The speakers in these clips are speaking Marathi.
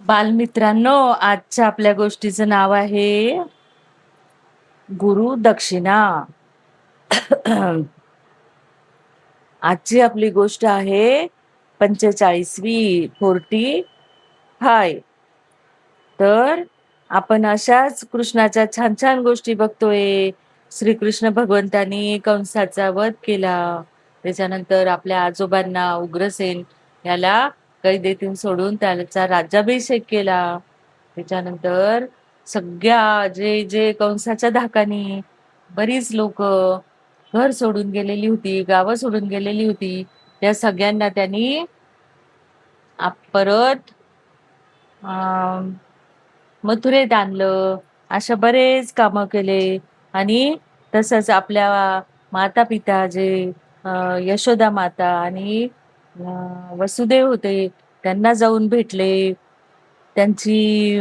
बालमित्रांनो, आजच्या आपल्या गोष्टीचं नाव आहे गुरु दक्षिणा. आजची आपली गोष्ट आहे 45वी 45. तर आपण अशाच कृष्णाच्या छान छान गोष्टी बघतोय. श्रीकृष्ण भगवंतानी कंसाचा वध केला. त्याच्यानंतर आपल्या आजोबांना उग्रसेन याला कैदेतून सोडून त्याचा राज्याभिषेक केला. त्याच्यानंतर सगळ्या जे जे कंसाच्या धाकानी बरीच लोक घर सोडून गेलेली होती, गावं सोडून गेलेली होती, त्या सगळ्यांना त्यांनी परत मथुरेत आणलं. अशा बरेच कामं केले. आणि तसंच आपल्या माता पिता जे यशोदा माता आणि वसुदेव होते त्यांना जाऊन भेटले. त्यांची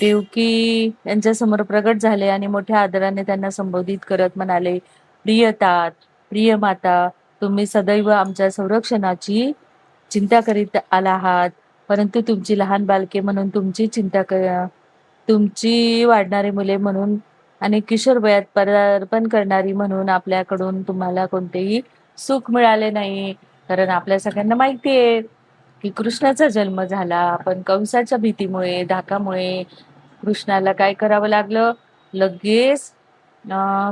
देवकी यांच्यासमोर प्रगट झाले आणि मोठ्या आदराने त्यांना संबोधित करत म्हणाले, प्रियतात, प्रिय माता, तुम्ही सदैव आमच्या संरक्षणाची चिंता करीत आला आहात, परंतु तुमची लहान बालके म्हणून तुमची वाढणारी मुले म्हणून आणि किशोर वयात पदार्पण करणारी म्हणून आपल्याकडून तुम्हाला कोणतेही सुख मिळाले नाही. कारण आपल्या सगळ्यांना माहिती आहे की कृष्णाचा जन्म झाला, पण कंसाच्या भीतीमुळे, धाकामुळे कृष्णाला काय करावं लागलं, लगेच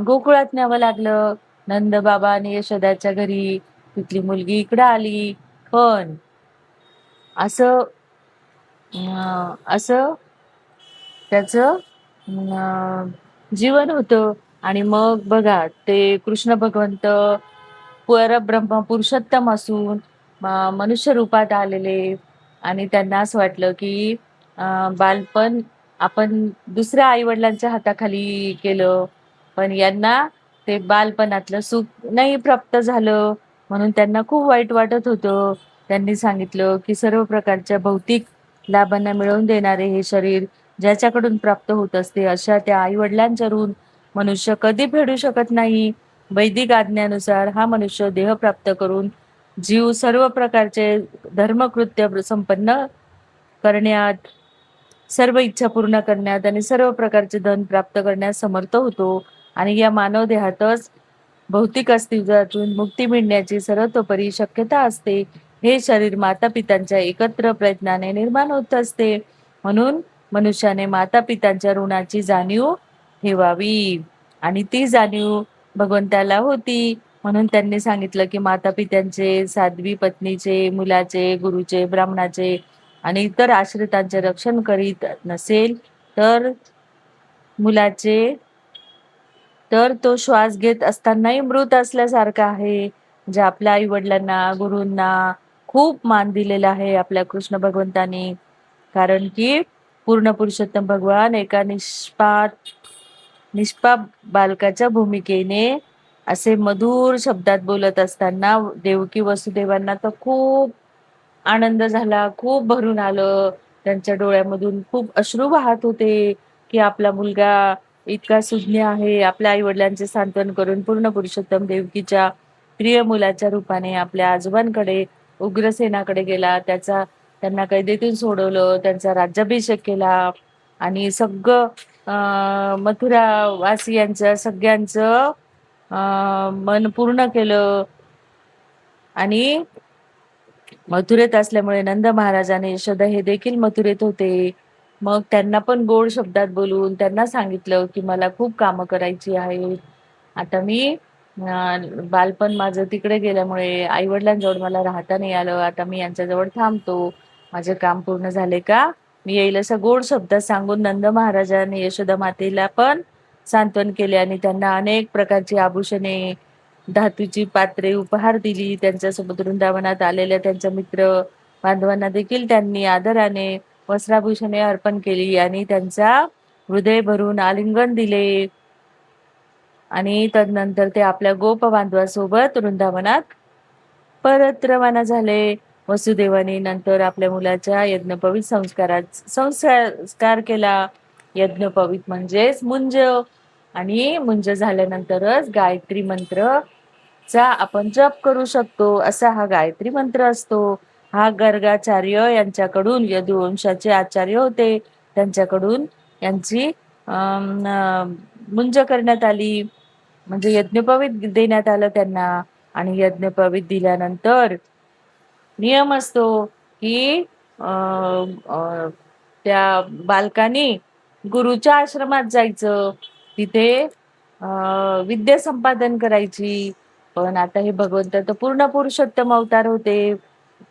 गोकुळात न्यावं लागलं. नंद बाबा आणि यशोदाच्या घरी तिथली मुलगी इकडं आली. पण असं असं त्याचं जीवन होतं. आणि मग बघा, ते कृष्ण भगवंत परब्रह्म पुरुषोत्तम असून मनुष्य रूपात आलेले. आणि त्यांना असं वाटलं की बालपण आपण दुसऱ्या आई वडिलांच्या हाताखाली केलं, पण यांना ते बालपणातलं सुख नाही प्राप्त झालं, म्हणून त्यांना खूप वाईट वाटत होतं. त्यांनी सांगितलं की सर्व प्रकारच्या भौतिक लाभांना मिळवून देणारे हे शरीर ज्याच्याकडून प्राप्त होत असते, अशा त्या आई वडिलांच्या ऋण मनुष्य कधी फेडू शकत नाही. वैदिक आज्ञेनुसार हा मनुष्य देह प्राप्त करून जीव सर्व प्रकारचे धर्मकृत्य संपन्न करण्यात, सर्व इच्छा पूर्ण करण्यात आणि सर्व प्रकारचे धन प्राप्त करण्यास समर्थ होतो. आणि या मानव देहातच भौतिक अस्तित्वातून मुक्ती मिळण्याची सर्वतोपरी शक्यता असते. हे शरीर माता पित्यांच्या एकत्र प्रयत्नाने निर्माण होत असते. म्हणून मनुष्याने माता पित्यांच्या ऋणाची जाणीव ठेवावी. आणि ती जाणीव भगवंताला होती, म्हणून त्यांनी सांगितलं की माता पित्यांचे, साध्वी पत्नीचे, मुलाचे, गुरुचे, ब्राह्मणाचे आणि इतर आश्रितांचे रक्षण करीत नसेल तर मुलाचे, तर तो श्वास घेत असतानाही मृत असल्यासारखा आहे. म्हणजे आपल्या आई वडिलांना, गुरूंना खूप मान दिलेला आहे आपल्या कृष्ण भगवंतानी. कारण की पूर्ण पुरुषोत्तम भगवान एका निष्पाप बालकाच्या भूमिकेने असे मधुर शब्दात बोलत असताना देवकी वसुदेवांना तर खूप आनंद झाला, खूप भरून आलं. त्यांच्या डोळ्यामधून खूप अश्रू वाहत होते की आपला मुलगा इतका सुज्ञ आहे. आपल्या आई वडिलांचे सांत्वन करून पूर्ण पुरुषोत्तम देवकीच्या प्रिय मुलाच्या रूपाने आपल्या आजोबांकडे, उग्रसेनाकडे गेला. त्यांना कैदेतून सोडवलं, त्यांचा राज्याभिषेक केला आणि सगळं मथुरा वासियांचं सगळ्यांचं मन पूर्ण केलं. आणि मथुरेत असल्यामुळे नंद महाराज आणि यशोदा हे देखील मथुरेत होते. मग त्यांना पण गोड शब्दात बोलून त्यांना सांगितलं की मला खूप कामं करायची आहेत. आता मी बालपण माझं तिकडे गेल्यामुळे आई वडिलांजवळ मला राहता नाही आलं. आता मी यांच्याजवळ थांबतो. माझे काम पूर्ण झाले का मी येईल, असं गोड शब्दात सांगून नंद महाराजांनी यशोदा मातेला पण सांत्वन केले आणि त्यांना अनेक प्रकारची आभूषणे, धातूची पात्रे उपहार दिली. त्यांच्यासोबत वृंदावनात आलेल्या त्यांच्या मित्र बांधवांना देखील त्यांनी आदराने वस्त्राभूषणे अर्पण केली आणि त्यांचा हृदय भरून आलिंगन दिले. आणि तदनंतर ते आपल्या गोप बांधवासोबत वृंदावनात परत रवाना झाले. वसुदेवाने नंतर आपल्या मुलाच्या यज्ञोपवीत संस्कार केला. यज्ञोपवीत म्हणजेच मुंज. आणि मुंज झाल्यानंतरच गायत्री मंत्र चा आपण जप करू शकतो, असा हा गायत्री मंत्र असतो. हा गर्गाचार्य यांच्याकडून, यदुवंशाचे आचार्य होते, त्यांच्याकडून यांची मुंज करण्यात आली. म्हणजे यज्ञोपवीत देण्यात आलं त्यांना. आणि यज्ञोपवीत दिल्यानंतर नियम असतो की त्या बालकांनी गुरुच्या आश्रमात जायचं, तिथे विद्या संपादन करायची. पण आता हे भगवंत तर पूर्ण पुरुषोत्तम अवतार होते,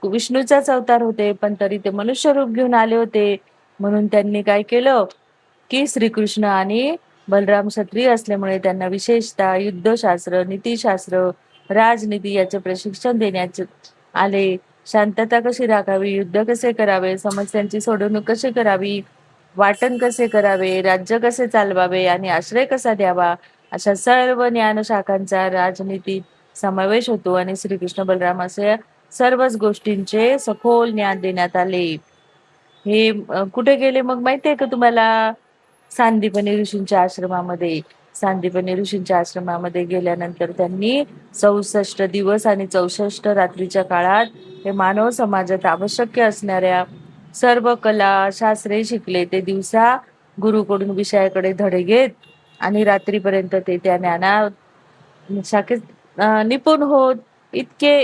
विष्णूचाच अवतार होते, पण तरी ते मनुष्य रूप घेऊन आले होते. म्हणून त्यांनी काय केलं की श्रीकृष्ण आणि बलराम क्षत्रिय असल्यामुळे त्यांना विशेषतः युद्धशास्त्र, नीतिशास्त्र, राजनीती याचे प्रशिक्षण देण्यात आले. शांतता कशी राखावी, युद्ध कसे करावे, समस्यांची सोडवणूक कशी करावी, वाटण कसे करावे, राज्य कसे चालवावे आणि आश्रय कसा द्यावा, अशा सर्व ज्ञानशाखांचा राजनीतीत समावेश होतो. आणि श्रीकृष्ण बलराम असे सर्वच गोष्टींचे सखोल ज्ञान देण्यात आले. हे कुठे गेले मग माहितीये का तुम्हाला? सांदीपनी ऋषींच्या आश्रमामध्ये. सांदीपनी ऋषींच्या आश्रमामध्ये गेल्यानंतर त्यांनी 64 दिवस आणि 64 रात्रीच्या काळात हे मानव समाजात आवश्यक असणाऱ्या सर्व कला शास्त्रे शिकले. ते दिवसा गुरुकडून विषयाकडे धडे घेत आणि रात्रीपर्यंत ते त्या शाखेत निपुण होत. इतके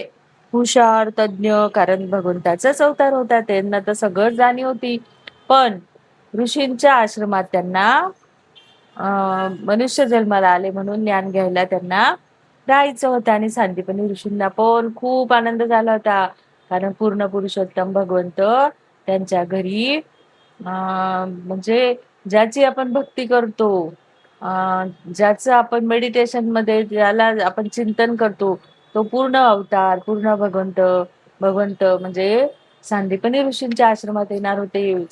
हुशार, तज्ञ, कारण भगवंताचाच अवतार होता, त्यांना तर सगळं जाणीव होती. पण ऋषींच्या आश्रमात त्यांना मनुष्य जन्माला आले म्हणून ज्ञान घ्यायला त्यांना राहायचं होतं. आणि सांदीपनी ऋषींना पण खूप आनंद झाला होता, कारण पूर्ण पुरुषोत्तम भगवंत त्यांच्या घरी म्हणजे ज्याची आपण भक्ती करतो, ज्याचं आपण मेडिटेशन मध्ये ज्याला आपण चिंतन करतो, तो पूर्ण अवतार, पूर्ण भगवंत म्हणजे सांदीपनी ऋषींच्या आश्रमात येणार होते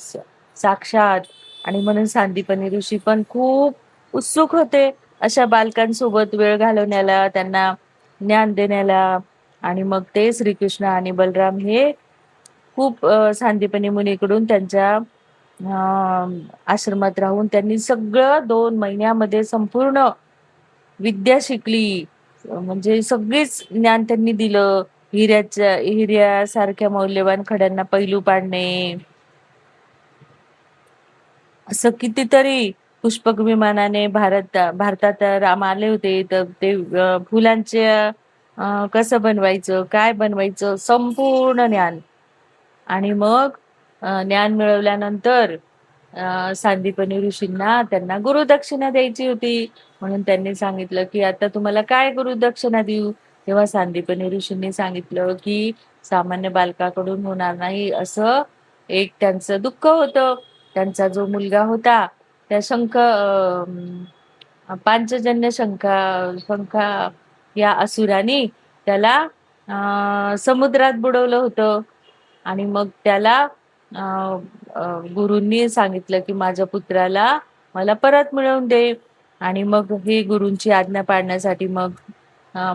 साक्षात. आणि म्हणून सांदीपनी ऋषी पण खूप उत्सुक होते अशा बालकांसोबत वेळ घालवण्याला, त्यांना ज्ञान देण्याला. आणि मग ते श्रीकृष्ण आणि बलराम हे खूप सांदीपनी मुनीकडून त्यांच्या आश्रमात राहून त्यांनी सगळं 2 महिन्यामध्ये संपूर्ण विद्या शिकली. म्हणजे सगळीच ज्ञान त्यांनी दिलं. हिऱ्यासारख्या मौल्यवान खड्यांना पैलू पाडणे, असं कितीतरी पुष्पक विमानाने भारतात राम आले होते, तर ते फुलांचे कसं बनवायचं, काय बनवायचं, संपूर्ण ज्ञान. आणि मग ज्ञान मिळवल्यानंतर सांदीपनी ऋषींना त्यांना गुरुदक्षिणा द्यायची होती. म्हणून त्यांनी सांगितलं की आता तुम्हाला काय गुरुदक्षिणा देऊ. तेव्हा सांदीपनी ऋषींनी सांगितलं की सामान्य बालकाकडून होणार नाही, असं एक त्यांचं दुःख होतं. त्यांचा जो मुलगा होता त्या पांचजन्य शंखा या असुराने त्याला समुद्रात बुडवलं होतं. आणि मग त्याला गुरूंनी सांगितलं की माझ्या पुत्राला मला परत मिळवून दे. आणि मग हे गुरूंची आज्ञा पाळण्यासाठी मग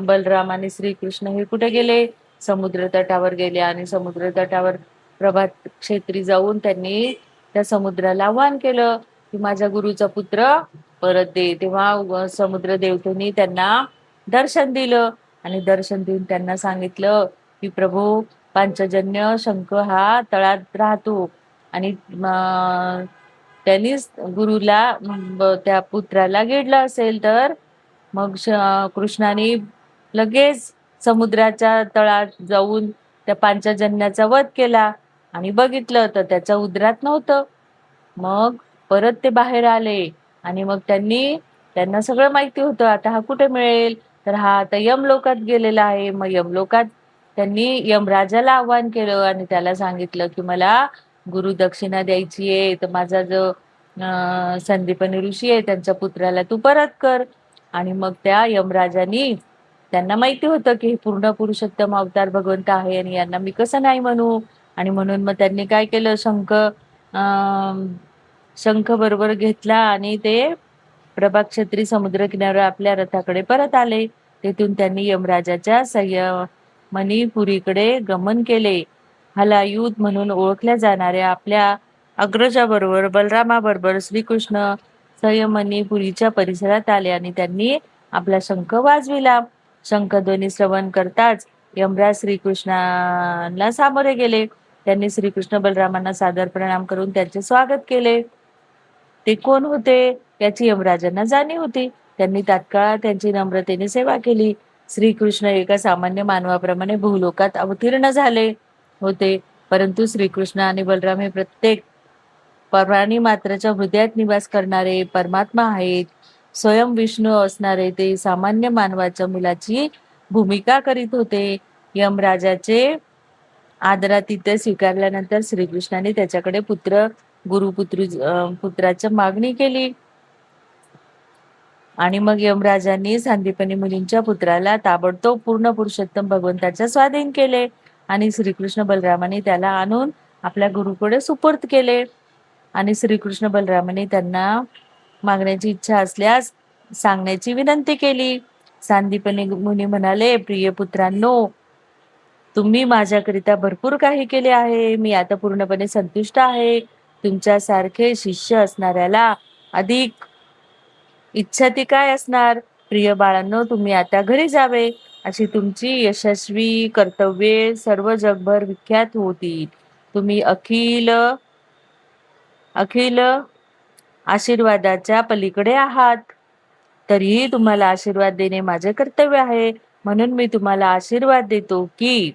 बलराम आणि श्रीकृष्ण हे कुठे गेले, समुद्र तटावर गेले. आणि समुद्र तटावर प्रभात क्षेत्री जाऊन त्यांनी त्या समुद्राला आव्हान केलं की माझ्या गुरुचा पुत्र परत दे. तेव्हा समुद्र देवतेने त्यांना दर्शन दिलं आणि दर्शन देऊन त्यांना सांगितलं की प्रभू, पांचजन्य शंख हा तळात राहतो. आणि त्यांनीच गुरुला त्या पुत्राला गिळलं असेल, तर मग कृष्णाने लगेच समुद्राच्या तळात जाऊन त्या पांचजन्याचा वध केला. आणि बघितलं तर त्याच्या उदरात नव्हतं. मग परत ते बाहेर आले आणि मग त्यांना सगळं माहिती होतं आता हा कुठे मिळेल, तर हा आता यमलोकात गेलेला आहे. मग यमलोकात त्यांनी यमराजाला आव्हान केलं आणि त्याला सांगितलं की मला गुरुदक्षिणा द्यायची आहे, तर माझा जो संदीपनी ऋषी आहे त्यांच्या पुत्राला तू परत कर. आणि मग त्या यमराजानी, त्यांना माहिती होतं की हे पूर्ण पुरुषोत्तम अवतार भगवंत आहे आणि यांना मी कसं नाही म्हणू. आणि म्हणून मग त्यांनी काय केलं, शंख बरोबर घेतला आणि ते प्रभाक्षेत्री समुद्र किनाऱ्यावर आपल्या रथाकडे परत आले. तेथून त्यांनी यमराजाच्या संयमनी पुरीकडे गमन केले. हलायुध म्हणून ओळखल्या जाणाऱ्या आपल्या अग्रजाबरोबर बलरामाबरोबर श्रीकृष्ण संयमनी पुरीच्या परिसरात आले आणि त्यांनी आपला शंख वाजविला. शंखध्वनी श्रवण करताच यमराज श्रीकृष्णाला सामोरे गेले. त्यांनी श्रीकृष्ण बलरामांना सादर प्रणाम करून त्यांचे स्वागत केले. ते कोण होते याची यमराजांना जाणीव होती. त्यांनी तात्काळ त्यांची नम्रतेने सेवा केली. श्रीकृष्ण एका सामान्य मानवाप्रमाणे भूलोकात अवतीर्ण झाले होते, परंतु श्रीकृष्ण आणि बलराम हे प्रत्येक प्राणी मात्राच्या हृदयात निवास करणारे परमात्मा आहेत. स्वयं विष्णू असणारे ते सामान्य मानवाच्या मुलाची भूमिका करीत होते. यमराजाचे आदरातिथ्य स्वीकारल्यानंतर श्रीकृष्णाने त्याच्याकडे पुत्राची मागणी केली. आणि मग यमराजांनी सांदीपनी मुलींच्या पुत्राला ताबडतोब पूर्ण पुरुषोत्तम भगवंताच्या स्वाधीन केले आणि श्रीकृष्ण बलरामाने त्याला आणून आपल्या गुरुकडे सुपूर्द केले. आणि श्रीकृष्ण बलरामाने त्यांना मागण्याची इच्छा असल्यास सांगण्याची विनंती केली. सांदीपनी मुनी म्हणाले, प्रिय पुत्रांनो, तुम्ही माझ्याकरिता भरपूर काही केले आहे. मी आता पूर्णपणे संतुष्ट आहे. तुमच्यासारखे शिष्य असणाऱ्याला अधिक इच्छा ती काय असणार. प्रिय बाळांनो, तुम्ही आता घरी जावे. अशी तुमची यशस्वी कर्तव्ये सर्व जगभर विख्यात होतील. तुम्ही अखिल अखिल आशीर्वादाच्या पलीकडे आहात. तरीही तुम्हाला आशीर्वाद देणे माझे कर्तव्य आहे. म्हणून मी तुम्हाला आशीर्वाद देतो की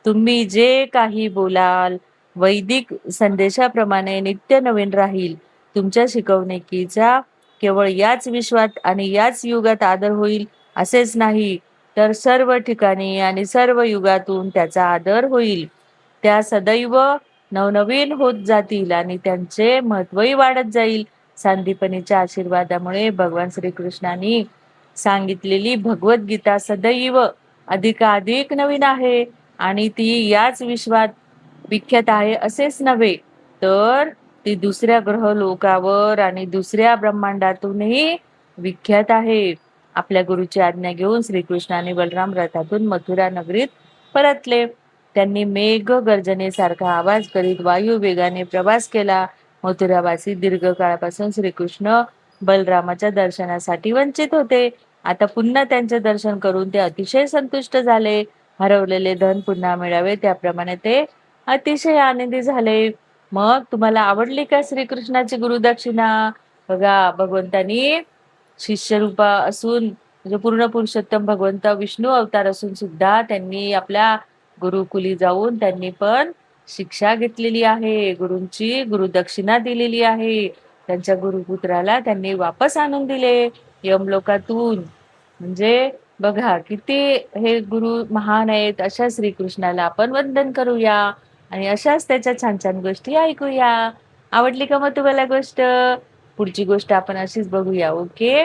तुम्ही जे काही बोलाल वैदिक संदेशाप्रमाणे नित्य नवीन राहील. तुमच्या शिकवणुकीचा केवळ याच विश्वात आणि याच युगात आदर होईल असेच नाही, तर सर्व ठिकाणी आणि सर्व युगातून त्याचा आदर होईल. त्या सदैव नवनवीन होत जातील आणि त्यांचे महत्वही वाढत जाईल. सांदीपनीच्या आशीर्वादामुळे भगवान श्रीकृष्णांनी सांगितलेली भगवद्गीता सदैव अधिकाधिक नवीन आहे आणि ती याच विश्वात विख्यात आहे असेच नव्हे, तर ती दुसऱ्या ग्रह लोकावर आणि दुसऱ्या ब्रह्मांडातूनही विख्यात आहे. आपल्या गुरुची आज्ञा घेऊन श्रीकृष्ण आणि बलराम रथातून मथुरा नगरीत परतले. त्यांनी मेघ गर्जनेसारखा आवाज करीत वायू वेगाने प्रवास केला. मथुरावासी दीर्घ काळापासून श्रीकृष्ण बलरामाच्या दर्शनासाठी वंचित होते. आता पुन्हा त्यांचे दर्शन करून ते अतिशय संतुष्ट झाले. हरवलेले धन पुन्हा मिळावे त्याप्रमाणे ते अतिशय आनंदी झाले. मग तुम्हाला आवडली का श्रीकृष्णाची गुरुदक्षिणा? बघा, भगवंतानी शिष्य रूपा असून म्हणजे पूर्ण पुरुषोत्तम भगवंत विष्णू अवतार असून सुद्धा त्यांनी आपल्या गुरुकुली जाऊन त्यांनी पण शिक्षा घेतलेली आहे. गुरूंची गुरुदक्षिणा दिलेली आहे. त्यांच्या गुरुपुत्राला त्यांनी वापस आणून दिले यमलोकातून. म्हणजे बघा किती हे गुरु महान आहेत. अशा श्रीकृष्णाला आपण वंदन करूया आणि अशाच त्याच्या छान छान गोष्टी ऐकूया. आवडली का मग तुम्हाला गोष्ट? पुढची गोष्ट आपण अशीच बघूया. ओके.